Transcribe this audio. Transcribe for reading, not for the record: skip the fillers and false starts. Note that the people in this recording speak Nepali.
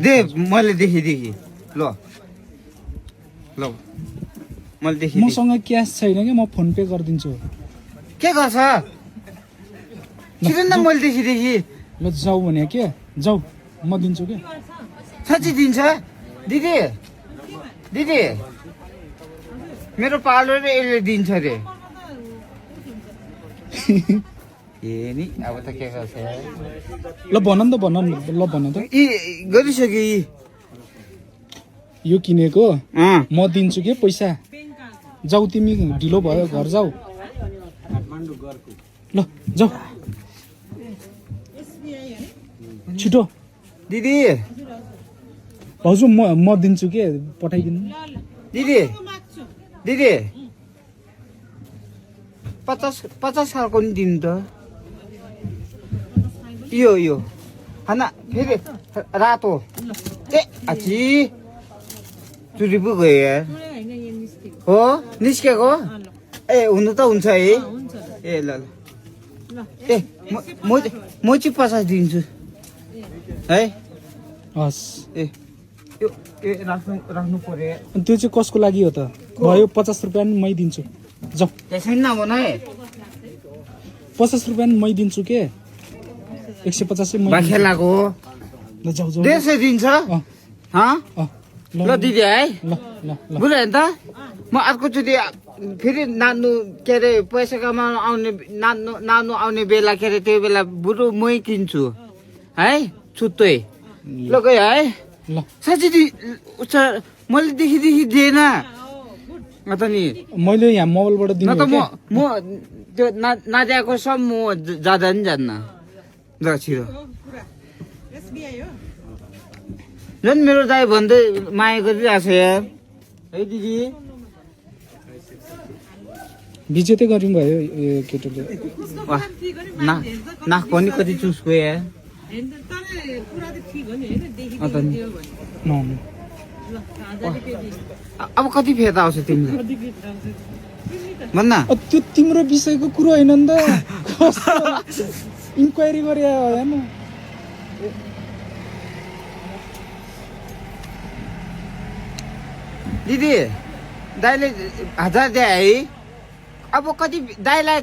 दे मैले देखि ल ल मैले देखि मसँग क्यास छैन कि म फोन पे गरिदिन्छु के गर्छ किन न मैले देखि ल जाऊ भने के जाऊ म दिन्छु के साँच्ची दिन्छ दिदी दिदी मेरो पार्लर यसले दिन्छ रे ए नि अब त के गर्छ ल भन त भन ल भन त गरिसक्यो यो किनेको अँ म दिन्छु के पैसा जाऊ तिमी ढिलो भयो घर जाऊ ल जाऊ छिटो दिदी हजुर म दिन्छु के पठाइदिनु दिदी दिदी 50 खालको नि दिनु त यो हैन फेरि रातो ए आची चुरी पो गयो यार हो निस्केको ए हुनु त हुन्छ है ए ल ए म चाहिँ 50 दिन्छु है हस् ए यो राख्नु पर्यो अनि त्यो चाहिँ कसको लागि हो त भयो 50 रुपियाँ मै दिन्छु जाऊ त्यसै नभन है 50 रुपियाँ मै दिन्छु के 150 चाहिँ मै खेलाको ल जाऊ जाऊ 150 दिन्छ ल दिदी है ल ल ल बुझ्यो नि त म अर्कोचोटि फेरि नाच्नु के अरे पैसा कमाउनु नाच्नु आउने बेला के अरे त्यो बेला बरु मै किन्छु है छुट्टै ल गयो है ल साँच्ची मैले देखि दिएन त नि मैले यहाँ मोबाइलबाट न दिनु त म त्यो नाच्याएको सब म जाँदा नि जान्न ल छिरो झन् मेरो दाइ भन्दै माया गरिरहेको छ यार है दिदी बिजेतै गर्नु भयो यो केटोले वाह नाक पनि कति चुसको यार नहुनु अब कति फेर्दा आउँछ तिमीलाई भन्न त्यो तिम्रो विषयको कुरो होइन नि त इन्क्वायरी गरे होइन दिदी दाइले 1000 दिए है अब कति दाइलाई